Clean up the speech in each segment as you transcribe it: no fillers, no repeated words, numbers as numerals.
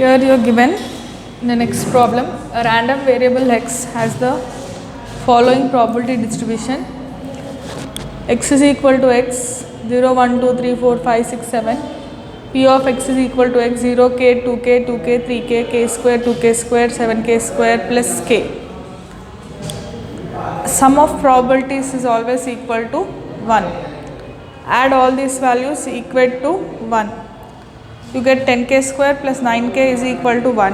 Here you are given in the next problem a random variable x has the following probability distribution. X is equal to x 0, 1, 2, 3, 4, 5, 6, 7. P of x is equal to x 0k, 2k, 2k, 3k, k square, 2k square, 7k square plus k. Sum of probabilities is always equal to 1. Add all these values equate to 1. You get 10k square plus 9k is equal to 1.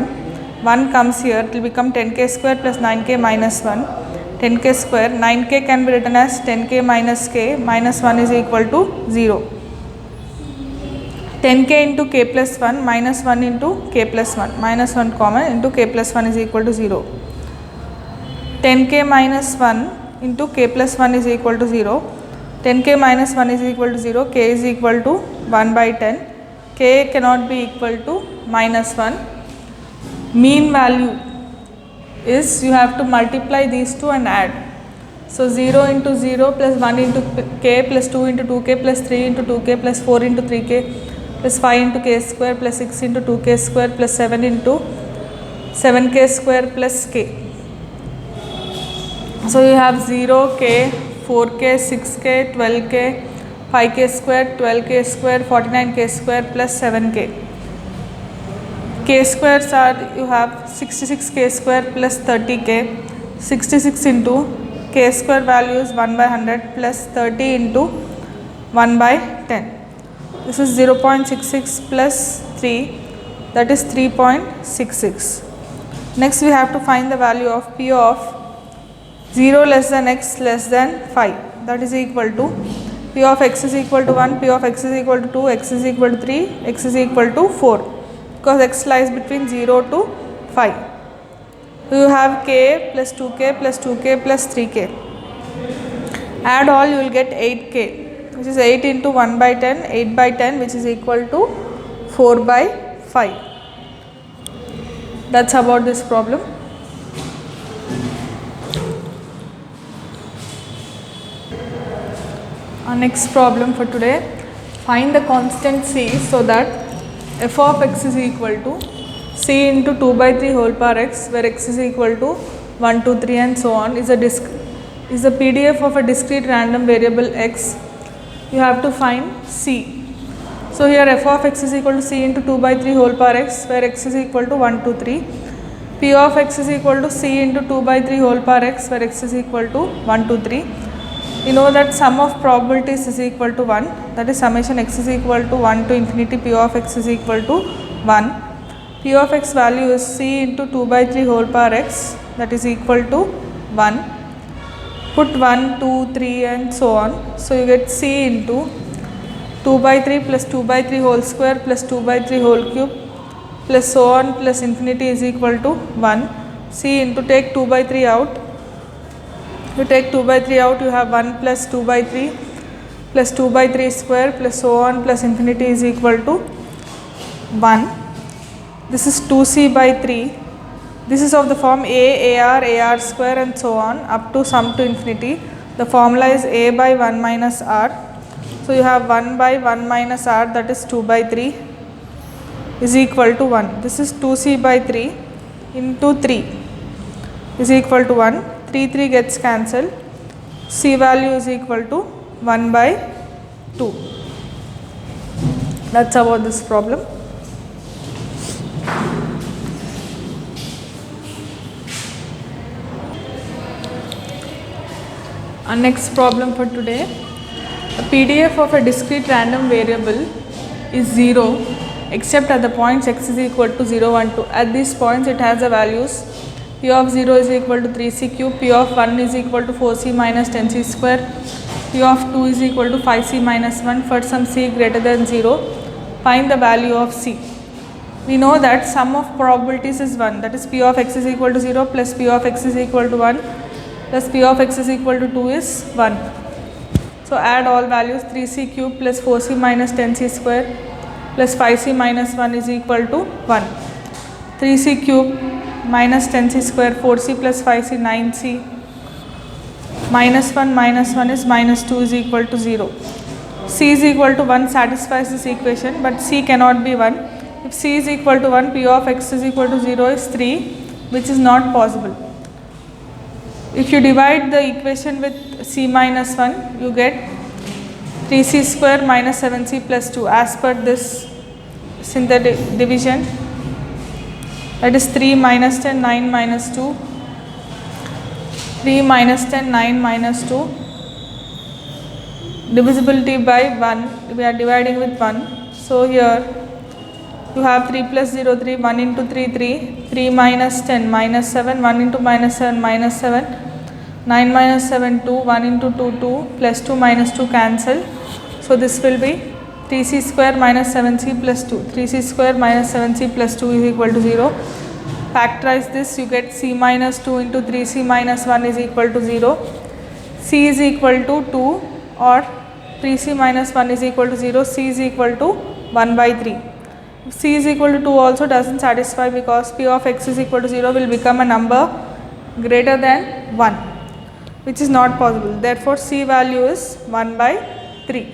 1 comes here, it will become 10k square plus 9k minus 1. 10k square, 9k can be written as 10k minus k minus 1 is equal to 0. 10k into k plus 1 minus 1 into k plus 1. Minus 1 common into k plus 1 is equal to 0. 10k minus 1 into k plus 1 is equal to 0. 10k minus 1 is equal to 0. K is equal to 1 by 10. K cannot be equal to minus 1. Mean value is you have to multiply these two and add. So 0 into 0 plus 1 into k plus 2 into 2k plus 3 into 2k plus 4 into 3k plus 5 into k square plus 6 into 2k square plus 7 into 7k square plus k. So you have 0k, 4k, 6k, 12k, 5k square, 12k square, 49k square plus 7k. K squares are you have 66k square plus 30k. 66 into k square value is 1 by 100 plus 30 into 1 by 10. This is 0.66 plus 3, that is 3.66. Next we have to find the value of P of 0 less than x less than 5, that is equal to P of x is equal to 1, P of x is equal to 2, x is equal to 3, x is equal to 4, because x lies between 0 to 5. You have k plus 2k plus 2k plus 3k. Add all, you will get 8k, which is 8 into 1 by 10, 8 by 10, which is equal to 4 by 5. That's about this problem. Our next problem for today, find the constant c so that f of x is equal to c into 2 by 3 whole power x, where x is equal to 1, 2, 3 and so on is a PDF of a discrete random variable x. You have to find c. So here f of x is equal to c into 2 by 3 whole power x, where x is equal to 1, 2, 3. P of x is equal to c into 2 by 3 whole power x, where x is equal to 1, 2, 3. You know that sum of probabilities is equal to 1, that is summation x is equal to 1 to infinity P of x is equal to 1. P of x value is c into 2 by 3 whole power x, that is equal to 1. Put 1, 2, 3 and so on. So you get c into 2 by 3 plus 2 by 3 whole square plus 2 by 3 whole cube plus so on plus infinity is equal to 1. c into, take 2 by 3 out. You take 2 by 3 out, you have 1 plus 2 by 3 plus 2 by 3 square plus so on plus infinity is equal to 1. This is 2c by 3. This is of the form a, ar square and so on up to sum to infinity. The formula is a by 1 minus r. So you have 1 by 1 minus r, that is 2 by 3 is equal to 1. This is 2c by 3 into 3 is equal to 1. 3 gets cancelled. C value is equal to 1 by 2. That's about this problem. Our next problem for today, a PDF of a discrete random variable is 0 except at the points x is equal to 0, 1, 2. At these points it has the values P of 0 is equal to 3c cube, P of 1 is equal to 4c minus 10c square, P of 2 is equal to 5c minus 1. For some c greater than 0, find the value of c. We know that sum of probabilities is 1, that is P of x is equal to 0 plus P of x is equal to 1 plus P of x is equal to 2 is 1. So add all values, 3c cube plus 4c minus 10c square plus 5c minus 1 is equal to 1. 3c cube minus 10c square, 4c plus 5c, 9c, minus 1 is minus 2 is equal to 0. C is equal to 1 satisfies this equation, but C cannot be 1. if c is equal to 1, p of x is equal to 0 is 3, which is not possible. If you divide the equation with c minus 1, you get 3c square minus 7c plus 2 as per this synthetic division. That is 3 minus 10, 9 minus 2. 3 minus 10, 9 minus 2. Divisibility by 1, we are dividing with 1. So here you have 3 plus 0, 3, 1 into 3, 3. 3 minus 10, minus 7, 1 into minus 7, minus 7. 9 minus 7, 2, 1 into 2, 2, plus 2 minus 2 cancel. So this will be 3c square minus 7c plus 2. 3c square minus 7c plus 2 is equal to 0. Factorize this, you get c minus 2 into 3c minus 1 is equal to 0. C is equal to 2 or 3c minus 1 is equal to 0. C is equal to 1 by 3. If c is equal to 2 also doesn't satisfy, because p of x is equal to 0 will become a number greater than 1, which is not possible. Therefore, c value is 1 by 3.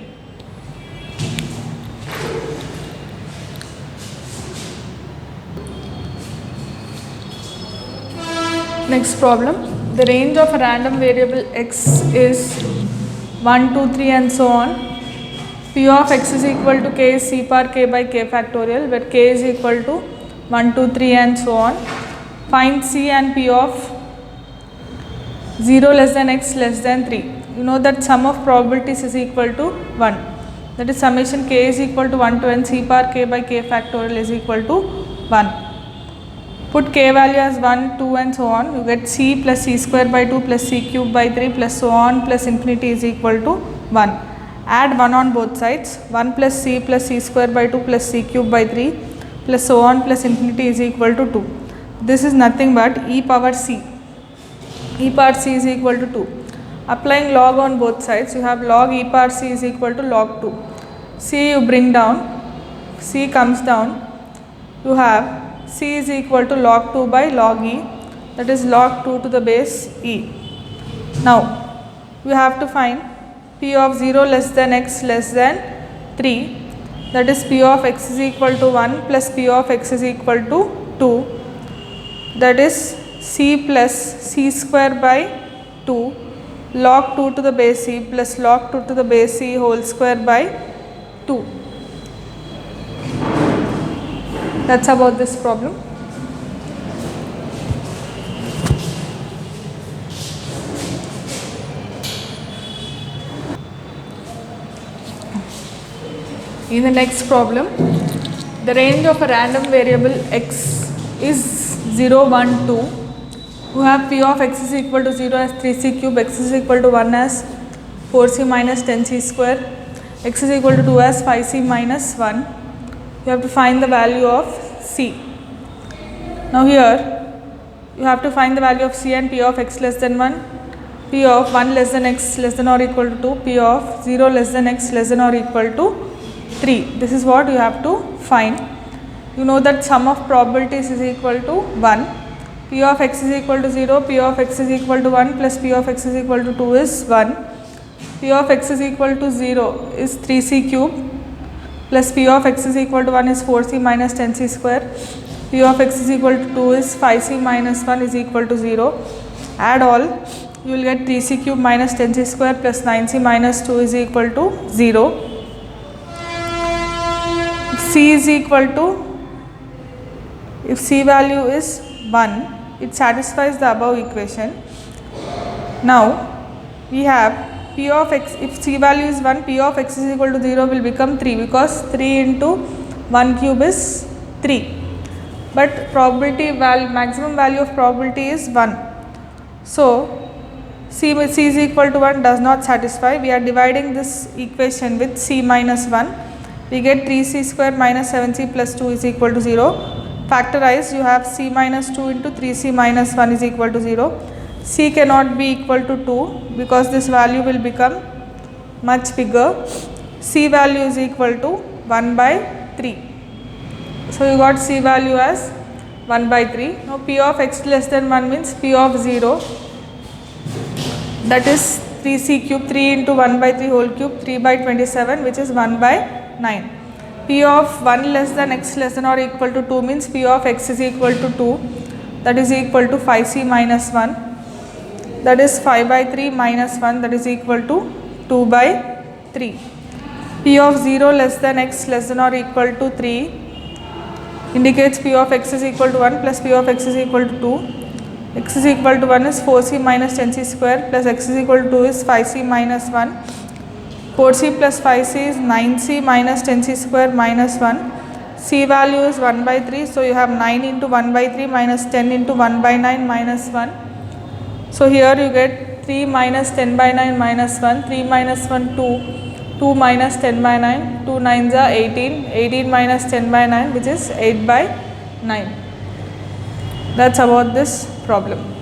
Next problem, the range of a random variable x is 1, 2, 3 and so on. P of x is equal to k is c bar k by k factorial, where k is equal to 1, 2, 3 and so on. Find c and p of 0 less than x less than 3. You know that sum of probabilities is equal to 1. That is summation k is equal to 1 to n c bar k by k factorial is equal to 1. Put k value as 1, 2 and so on. You get c plus c square by 2 plus c cube by 3 plus so on plus infinity is equal to 1. Add 1 on both sides. 1 plus c square by 2 plus c cube by 3 plus so on plus infinity is equal to 2. This is nothing but e power c. E power c is equal to 2. Applying log on both sides, you have log e power c is equal to log 2. c you bring down, c comes down, you have c is equal to log 2 by log e, that is log 2 to the base e. Now we have to find p of 0 less than x less than 3, that is p of x is equal to 1 plus p of x is equal to 2, that is c plus c square by 2 log 2 to the base e plus log 2 to the base e whole square by 2. That's about this problem. In the next problem, the range of a random variable x is 0, 1, 2. We have p of x is equal to 0 as 3c cube, x is equal to 1 as 4c minus 10c square, x is equal to 2 as 5c minus 1. You have to find the value of c. Now here you have to find the value of c and p of x less than 1, p of 1 less than x less than or equal to 2, p of 0 less than x less than or equal to 3. This is what you have to find. You know that sum of probabilities is equal to 1. P of x is equal to 0, p of x is equal to 1 plus p of x is equal to 2 is 1. P of x is equal to 0 is 3c cube plus p of x is equal to 1 is 4c minus 10c square. P of x is equal to 2 is 5c minus 1 is equal to 0. Add all, you will get 3c cube minus 10c square plus 9c minus 2 is equal to 0. C is equal to, if c value is 1, it satisfies the above equation. Now we have p of x, if c value is 1, p of x is equal to 0 will become 3, because 3 into 1 cube is 3. But probability maximum value of probability is 1. So c is equal to 1 does not satisfy. We are dividing this equation with c minus 1. We get 3c square minus 7c plus 2 is equal to 0. Factorize, you have c minus 2 into 3c minus 1 is equal to 0. C cannot be equal to 2 because this value will become much bigger. C value is equal to 1 by 3. So you got c value as 1 by 3. Now p of x less than 1 means p of 0, that is 3c cube, 3 into 1 by 3 whole cube, 3 by 27, which is 1 by 9. P of 1 less than x less than or equal to 2 means P of x is equal to 2, that is equal to 5c minus 1, that is 5 by 3 minus 1, that is equal to 2 by 3. P of 0 less than x less than or equal to 3 indicates P of x is equal to 1 plus P of x is equal to 2. X is equal to 1 is 4c minus 10c square plus x is equal to 2 is 5c minus 1. 4c plus 5c is 9c minus 10c square minus 1. C value is 1 by 3. So you have 9 into 1 by 3 minus 10 into 1 by 9 minus 1. So here you get 3 minus 10 by 9 minus 1. 3 minus 1 2. 2 minus 10 by 9. 2 9s are 18. 18 minus 10 by 9 which is 8 by 9. That's about this problem.